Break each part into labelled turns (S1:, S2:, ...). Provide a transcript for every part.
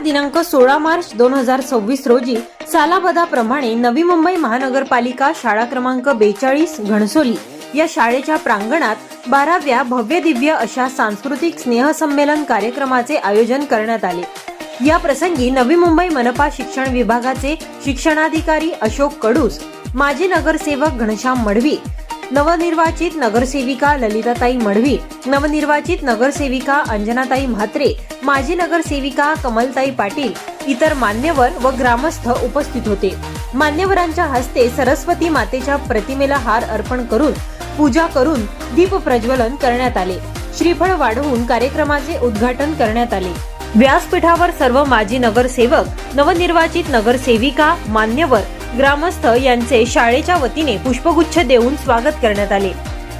S1: दिनांक 16 मार्च 2026 रोजी सालाबदाप्रमाणे नवी मुंबई महानगरपालिका शाळा क्रमांक 42 घणसोली या शाळेच्या प्रांगणात 12व्या भव्य दिव्य अशा सांस्कृतिक स्नेहसंमेलन कार्यक्रमाचे आयोजन करण्यात आले। या प्रसंगी नवी मुंबई मनपा शिक्षण विभागाचे शिक्षणाधिकारी अशोक कडूस, माजी नगरसेवक घनश्याम मडवी, नवनिर्वाचित नगरसेविका ललिताताई मडवी, नवनिर्वाचित नगरसेविका अंजनाताई म्हात्रे, माजी नगरसेविका कमलताई पाटील, इतर मान्यवर व ग्रामस्थ उपस्थित होते। मान्यवरांच्या हस्ते सरस्वती मातेच्या प्रतिमेला हार अर्पण करून पूजा करून दीप प्रज्वलन करण्यात आले। श्रीफळ वाढवून कार्यक्रमाचे उद्घाटन करण्यात आले। व्यासपीठावर सर्व माजी नगरसेवक, नवनिर्वाचित नगरसेविका, मान्यवर, ग्रामस्थ यांचे शाळेच्या वतीने पुष्पगुच्छ देऊन स्वागत करण्यात आले।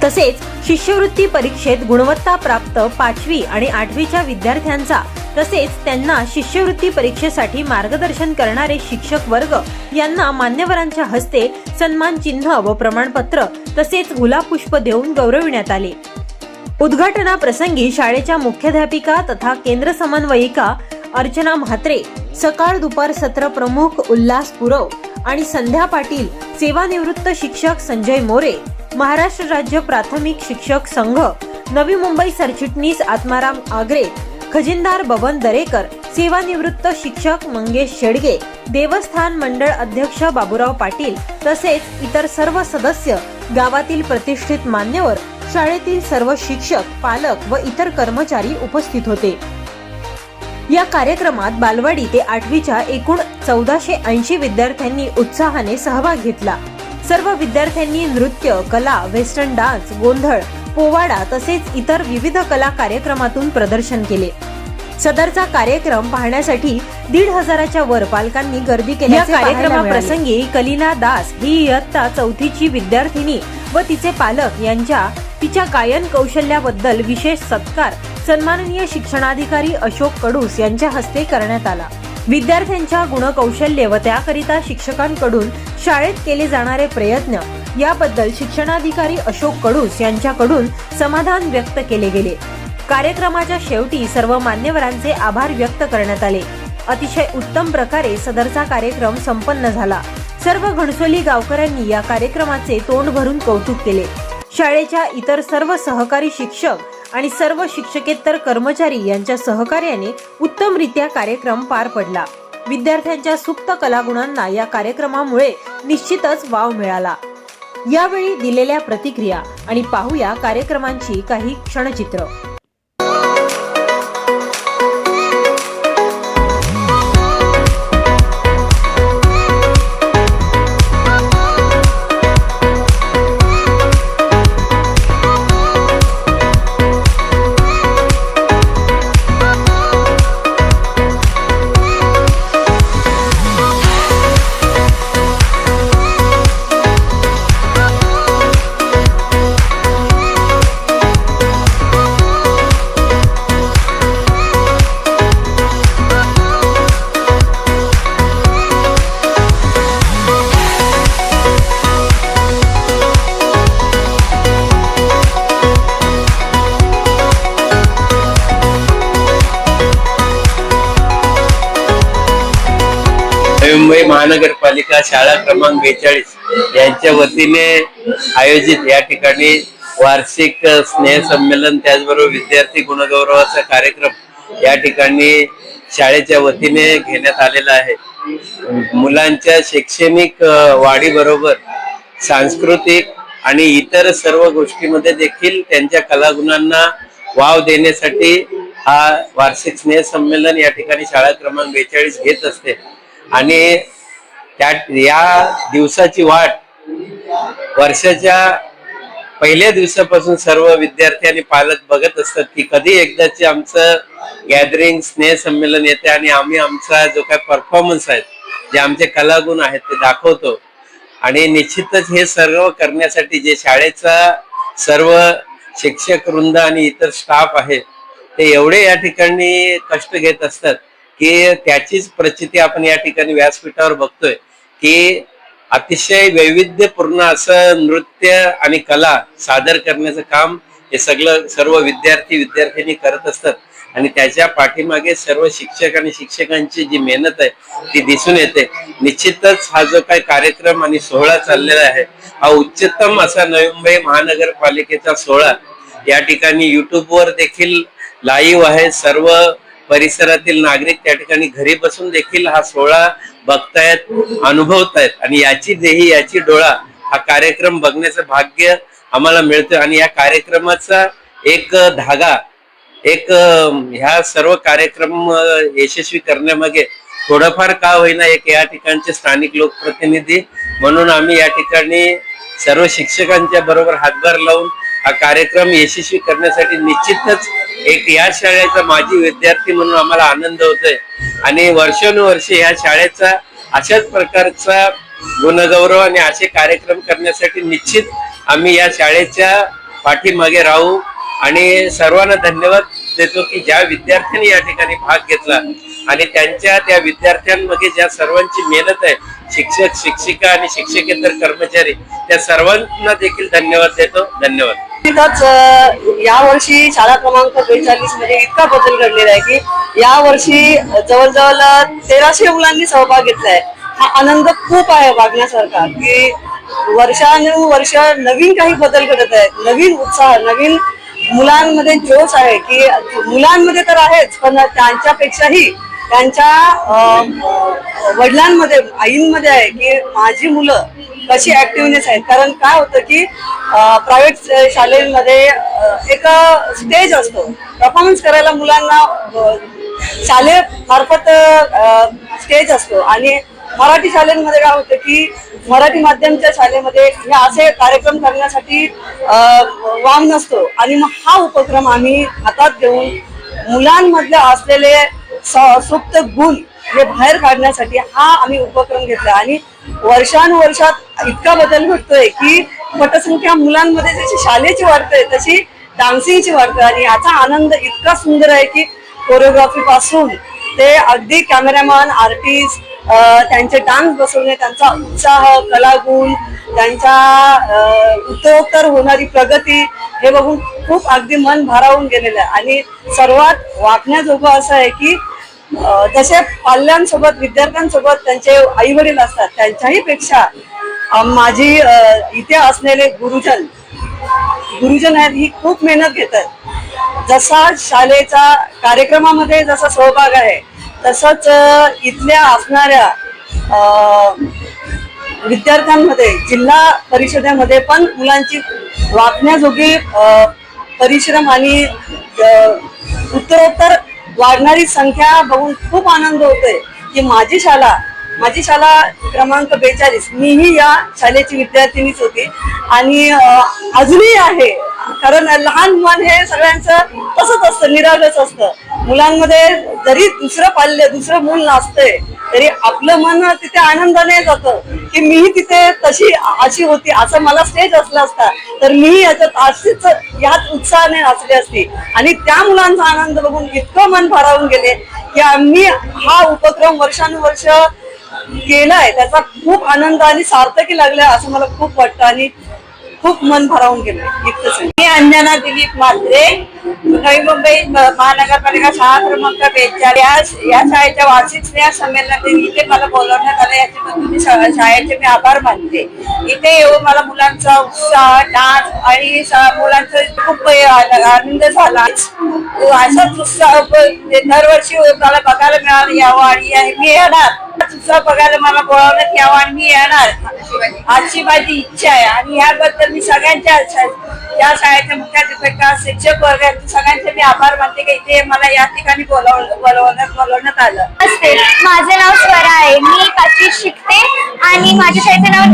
S1: तसेच शिष्यवृत्ती परीक्षेत गुणवत्ता प्राप्त 5वी आणि 8वीच्या विद्यार्थ्यांचा तसेच त्यांना शिष्यवृत्ती परीक्षेसाठी मार्गदर्शन करणारे शिक्षक वर्ग यांना मान्यवरांच्या हस्ते सन्मान चिन्ह व प्रमाणपत्र तसेच गुलाब पुष्प देऊन गौरविण्यात आले। उद्घाटनाप्रसंगी शाळेच्या मुख्याध्यापिका तथा केंद्र समन्वयिका अर्चना म्हात्रे, सकाळ दुपार सत्र प्रमुख उल्हास पुरव आणि संध्या पाटील, सेवानिवृत्त शिक्षक संजय मोरे, महाराष्ट्र राज्य प्राथमिक शिक्षक संघ, नवी मुंबई सरचिटणीस आत्माराम आगरे, खजिनदार बबन दरेकर, सेवानिवृत्त शिक्षक मंगेश शेडगे, देवस्थान मंडळ अध्यक्ष बाबूराव पाटील तसेच इतर सर्व सदस्य, गावातील प्रतिष्ठित मान्यवर, शाळेतील सर्व शिक्षक, पालक व इतर कर्मचारी उपस्थित होते। या कार्यक्रमात बालवाडी ते 8वीच्या एकूण 1480 विद्यार्थ्यांनी उत्साहाने सहभाग घेतला। सर्व विद्यार्थ्यांनी नृत्य, कला, वेस्टर्न डान्स, गोंधळ, पोवाडा तसेच इतर विविध कला कार्यक्रमातून प्रदर्शन केले। सदरचा कार्यक्रम पाहण्यासाठी 1500च्या वर पालकांनी गर्दी केल्याचे कार्यक्रमाप्रसंगी कलिना दास ही इयत्ता 4थीची विद्यार्थिनी व तिचे पालक यांच्या तिच्या गायन कौशल्याबद्दल विशेष सत्कार सन्माननीय शिक्षणाधिकारी अशोक कडूस यांच्या हस्ते करण्यात आला। विद्यार्थ्यांच्या गुणकौशल्य व त्याकरिता शिक्षकांकडून शाळेत केले जाणारे प्रयत्न याबद्दल शिक्षणाधिकारी अशोक कडूस यांच्याकडून समाधान व्यक्त केले गेले। कार्यक्रमाच्या शेवटी सर्व मान्यवरांचे आभार व्यक्त करण्यात आले। अतिशय उत्तम प्रकारे सदरचा कार्यक्रम संपन्न झाला। सर्व घणसोली गावकऱ्यांनी या कार्यक्रमाचे तोंड भरून कौतुक केले। शाळेच्या इतर सर्व सहकारी शिक्षक आणि सर्व शिक्षकेतर कर्मचारी यांच्या सहकार्याने उत्तमरित्या कार्यक्रम पार पडला। विद्यार्थ्यांच्या सुप्त कलागुणांना या कार्यक्रमामुळे निश्चितच वाव मिळाला। यावेळी दिलेल्या प्रतिक्रिया आणि पाहूया कार्यक्रमांची काही क्षणचित्र।
S2: मुंबई महानगरपालिका शाळा क्रमांक 42 यांच्या वतीने आयोजित या ठिकाणी वार्षिक स्नेह संमेलन त्याचबरोबर विद्यार्थी गुणगौरवाचा कार्यक्रम या ठिकाणी शाळेच्या वतीने घेण्यात आलेला आहे। मुलांच्या शैक्षणिक वाढीबरोबर सांस्कृतिक आणि इतर सर्व गोष्टींमध्ये देखील त्यांच्या कलागुणांना वाव देण्यासाठी हा वार्षिक स्नेह संमेलन या ठिकाणी शाळा क्रमांक 42 घेत असते। आणि या दिवसाची वाट वर्षाच्या पहिल्या दिवसापासून सर्व विद्यार्थी आणि पालक बघत असतात की कधी एकदाचे आमचं गॅदरिंग स्नेह संमेलन येते आणि आम्ही आमचा जो काय परफॉर्मन्स आहे, जे आमचे कलागुण आहेत ते दाखवतो। आणि निश्चितच हे सर्व करण्यासाठी जे शाळेचा सर्व शिक्षक वृंद आणि इतर स्टाफ आहे ते एवढे या ठिकाणी कष्ट घेत असतात की त्याचीच प्रचिती आपण या ठिकाणी व्यासपीठावर बघतोय की अतिशय वैविध्यपूर्ण असं नृत्य आणि कला सादर करण्याचं काम हे सर्व विद्यार्थी विद्यार्थिनी करत असतात। आणि त्याच्या पाठीमागे सर्व शिक्षक आणि शिक्षकांची जी मेहनत आहे ती दिसून येते. निश्चितच हा जो काही कार्यक्रम आणि सोहळा चाललेला आहे हा उच्चतम असा नवी मुंबई महानगरपालिकेचा सोहळा या ठिकाणी युट्यूबवर देखील लाईव्ह आहे. सर्व परिसरातील नागरिक त्या ठिकाणी घरी बसून देखील हा सोहळा बघतायत, अनुभवतायत आणि याची देही याची डोळा हा कार्यक्रम बघण्याचं भाग्य आम्हाला मिळतं. आणि या कार्यक्रमाचा एक धागा ह्या सर्व कार्यक्रम यशस्वी करण्यामागे थोडंफार का होईना एक या ठिकाणचे स्थानिक लोकप्रतिनिधी म्हणून आम्ही या ठिकाणी सर्व शिक्षकांच्या बरोबर हातभार लावून हा कार्यक्रम यशस्वी करण्यासाठी निश्चितच एक या शाळेचा माजी विद्यार्थी म्हणून आम्हाला आनंद होतोय. आणि वर्षानुवर्षे या शाळेचा अशाच प्रकारचा गुणगौरव आणि असे कार्यक्रम करण्यासाठी निश्चित आम्ही या शाळेच्या पाठीमागे राहू. आणि सर्वांना धन्यवाद देतो की ज्या विद्यार्थ्यांनी या ठिकाणी भाग घेतला आणि त्या विद्यार्थ्यांमध्ये ज्या सर्वांची मेहनत आहे, शिक्षक, शिक्षिका आणि शिक्षकेतर कर्मचारी, त्या सर्वांना देखील धन्यवाद देतो. धन्यवाद.
S3: या वर्षी शाळा क्रमांक 42 मध्ये इतका बदल घडलेला आहे की या वर्षी जवळजवळ 1300 मुलांनी सहभाग घेतलाय. हा आनंद खूप आहे वागण्यासारखा की वर्षानुवर्ष नवीन काही बदल घडत आहेत, नवीन उत्साह, नवीन मुलांमध्ये जोश आहे की मुलांमध्ये तर आहेच पण त्यांच्यापेक्षाही त्यांच्या वडिलांमध्ये, आईंमध्ये आहे की माझी मुलं कशी ऍक्टिव्हनेस आहेत. कारण काय होतं की प्रायव्हेट शाळेमध्ये एक स्टेज असतो परफॉर्मन्स करायला मुलांना, शालेय मार्फत स्टेज असतो. आणि मराठी शाळेमध्ये काय होतं की मराठी माध्यमच्या शाळेमध्ये हे असे कार्यक्रम करण्यासाठी वाव नसतो. आणि मग हा उपक्रम आम्ही हातात घेऊन मुलांमधले असलेले सुप्त गुण हे बाहेर काढण्यासाठी हा आम्ही उपक्रम घेतला. आणि वर्षानुवर्षात इतका बदल घडतोय की पटसंख्या मुलांमध्ये जशी शाळेची वाढते तशी डान्सिंगची वाढते. आणि याचा आनंद इतका सुंदर आहे की कोरिओग्राफी पासून ते अगदी कॅमेरामॅन, आर्टिस्ट, त्यांचे डान्स बसवणे, त्यांचा उत्साह, कलागुण, त्यांच्या उत्तरोत्तर होणारी प्रगती हे बघून खूप अगदी मन भारावून गेलेलं आहे. आणि सर्वात वाटण्याजोगं असं आहे की जसे पाल्यांसोबत, विद्यार्थ्यांसोबत त्यांचे आई वडील असतात त्यांच्याही पेक्षा माझी इथे असलेले गुरुजन आहेत, ही खूप मेहनत घेतात. जसा शाळेचा कार्यक्रमामध्ये जसा सहभाग आहे तसंच इथल्या असणाऱ्या विद्यार्थ्यांमध्ये जिल्हा परिषदेमध्ये पण मुलांची वाटण्याजोगी परिश्रम आणि उत्तरोत्तर वाढणारी संख्या बघून खूप आनंद होतोय की माझी शाळा क्रमांक 42 मीही या शाळेची विद्यार्थिनीच होती आणि अजूनही आहे. कारण लहान मुलं हे सगळ्यांचं तसंच असतं, निरागस असतं. मुलांमध्ये जरी दुसरं मूल नसतंय तरी आपलं मन तिथे आनंदाने जातं की मीही तिथे अशी होती, असं मला स्टेज असला असता तर मीही यात उत्साहाने नाचली असती. आणि त्या मुलांचा आनंद बघून इतकं मन भारावून गेले की आम्ही हा उपक्रम वर्षानुवर्ष केलाय, त्याचा खूप आनंद आणि सार्थकी लागलाय असं मला खूप वाटतं आणि खूप मन भरावून गेलं. मी अंजना दिलीप म्हात्रे, नवी मुंबई महानगरपालिका शाळा क्रमांक 42 या शाळेच्या वार्षिक स्नेह संमेलनात इथे मला बोलवण्यात आलं, याच्याबद्दल मी शाळेचे मी आभार मानते. इथे येऊन मला मुलांचा उत्साह, डान्स आणि मुलांचा खूप आनंद झाला. असाच उत्साह दरवर्षी मला बघायला मिळालं यावं आणि मी येणार. उत्साह बघायला मला बोलावण्यात यावं आणि मी येणार अशी माझी इच्छा आहे. आणि याबद्दल मी सगळ्यांच्या या शाळेच्या मुख्याध्यापिका, शिक्षक वर्ग सगळ्यांचे मी आभार मानते की इथे मला या ठिकाणी बोलवण्यात आलं.
S4: नमस्ते, माझं नाव स्वरा आहे. मी 5वी शिकते आणि माझ्या शाळेचं नाव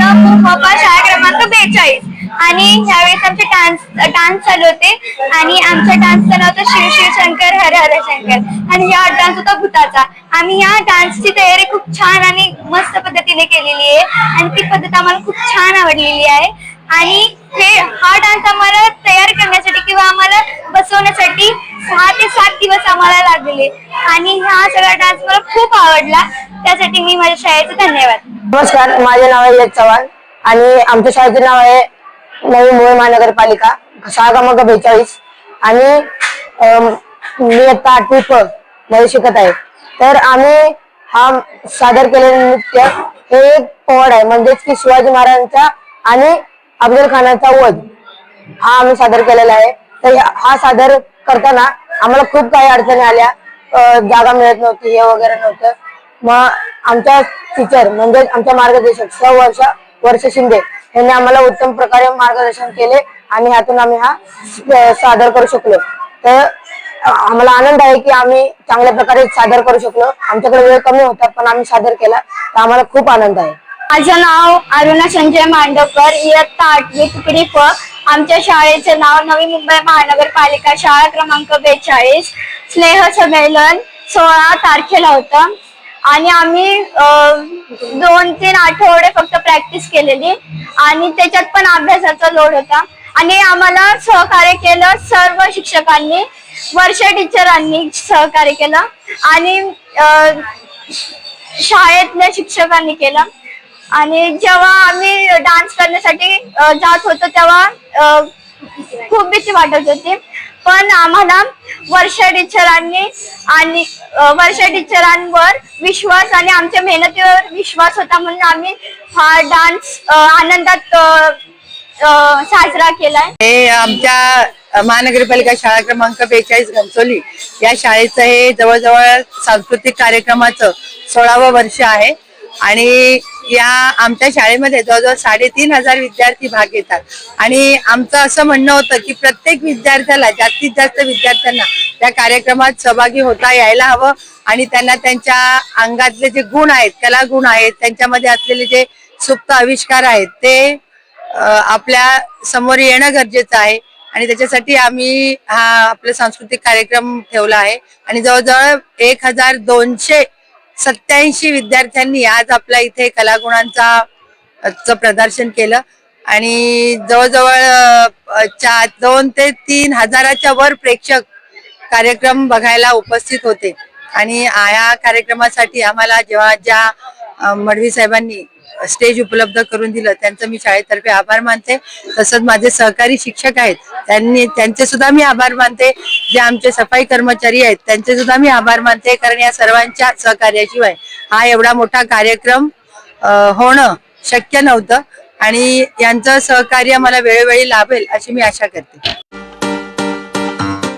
S4: शाळा क्रमांक 42. आणि ह्यावेळेस आमचे डान्स चालू होते आणि आमच्या डान्सचं नाव होतं शिव शिव शंकर हर हर शंकर आणि हा डान्स होता भूताचा. आम्ही या डान्सची तयारी खूप छान आणि मस्त पद्धतीने केलेली आहे आणि ती पद्धत आम्हाला खूप छान आवडलेली आहे. आणि हा डान्स आम्हाला तयार करण्यासाठी किंवा आम्हाला बसवण्यासाठी 6 ते 7 दिवस आम्हाला लागलेले आणि हा सगळा डान्स मला खूप आवडला. त्यासाठी मी माझ्या शाळेचे धन्यवाद.
S3: नमस्कार, माझे नाव आहे यश चव्हाण आणि आमच्या शाळेचे नाव आहे नवी मुंबई महानगरपालिका शाळा क्रमांक 42. आणि
S5: मी आता 8वी प मध्ये शिकत आहे. तर आम्ही हा सादर केलेलं नृत्य हे एक पोवाड आहे, म्हणजेच की शिवाजी महाराजांचा आणि अफजल खानाचा वध हा आम्ही सादर केलेला आहे. तर हा सादर करताना आम्हाला खूप काही अडचणी आल्या, जागा मिळत नव्हती, हे वगैरे नव्हतं. मग आमच्या टीचर म्हणजे आमच्या मार्गदर्शक वर्ष शिंदे यांनी आम्हाला उत्तम प्रकारे मार्गदर्शन केले आणि ह्यातून आम्ही हा सादर करू शकलो. तर आम्हाला आनंद आहे की आम्ही चांगल्या प्रकारे सादर करू शकलो. आमच्याकडे वेळ कमी होता पण आम्ही सादर केला, तर आम्हाला खूप आनंद आहे.
S4: माझं नाव अरुणा संजय मांडवकर, इयत्ता 8वी तुकडी फ. आमच्या शाळेचे नाव नवी मुंबई महानगरपालिका शाळा क्रमांक 42. स्नेह संमेलन 16 तारखेला होतं आणि आम्ही 2-3 आठवडे फक्त प्रॅक्टिस केलेली आणि त्याच्यात पण अभ्यासाचा लोड होता आणि आम्हाला सहकार्य केलं सर्व शिक्षकांनी, वर्ष टीचरांनी सहकार्य केलं आणि शाळेतल्या शिक्षकांनी केलं. आणि जेव्हा आम्ही डान्स करण्यासाठी जात होतो तेव्हा खूप भीती वाटत होती, पण आम्हाला वर्ष टीचरांवर विश्वास आणि आमच्या मेहनतीवर विश्वास होता, म्हणून आम्ही हा डान्स आनंदात साजरा केलाय.
S6: हे आमच्या महानगरपालिका शाळा क्रमांक 42 घनसोली या शाळेचं हे जवळजवळ सांस्कृतिक कार्यक्रमाचं 16वं वर्ष आहे आणि या आमच्या शाळेमध्ये जवळजवळ 3,500 विद्यार्थी भाग घेतात आणि आमचं असं म्हणणं होतं की प्रत्येक विद्यार्थ्याला, जास्तीत जास्त विद्यार्थ्यांना त्या कार्यक्रमात सहभागी होता यायला हवं आणि त्यांना त्यांच्या अंगातले जे गुण आहेत, कलागुण आहेत, त्यांच्यामध्ये असलेले जे सुप्त आविष्कार आहेत ते आपल्या समोर येणं गरजेचं आहे आणि त्याच्यासाठी आम्ही हा आपला सांस्कृतिक कार्यक्रम ठेवला आहे आणि जवळजवळ 1,287 विद्यार्थ्यांनी आज आपल्या इथे कलागुणांचा प्रदर्शन केलं आणि जवळजवळ 2 ते 3 हजाराच्या वर प्रेक्षक कार्यक्रम बघायला उपस्थित होते. आणि या कार्यक्रमासाठी आम्हाला ज्या मडवी साहेबांनी स्टेज उपलब्ध करून दिलं त्यांचं मी शाळेतर्फे आभार मानते. तसंच माझे सहकारी शिक्षक आहेत त्यांचे सुद्धा मी आभार मानते. जे आमचे सफाई कर्मचारी आहेत त्यांचे सुद्धा मी आभार मानते, कारण या सर्वांच्या सहकार्याशिवाय हा एवढा मोठा कार्यक्रम होणं शक्य नव्हतं आणि यांचं सहकार्य मला वेळोवेळी लाभेल अशी मी आशा करते.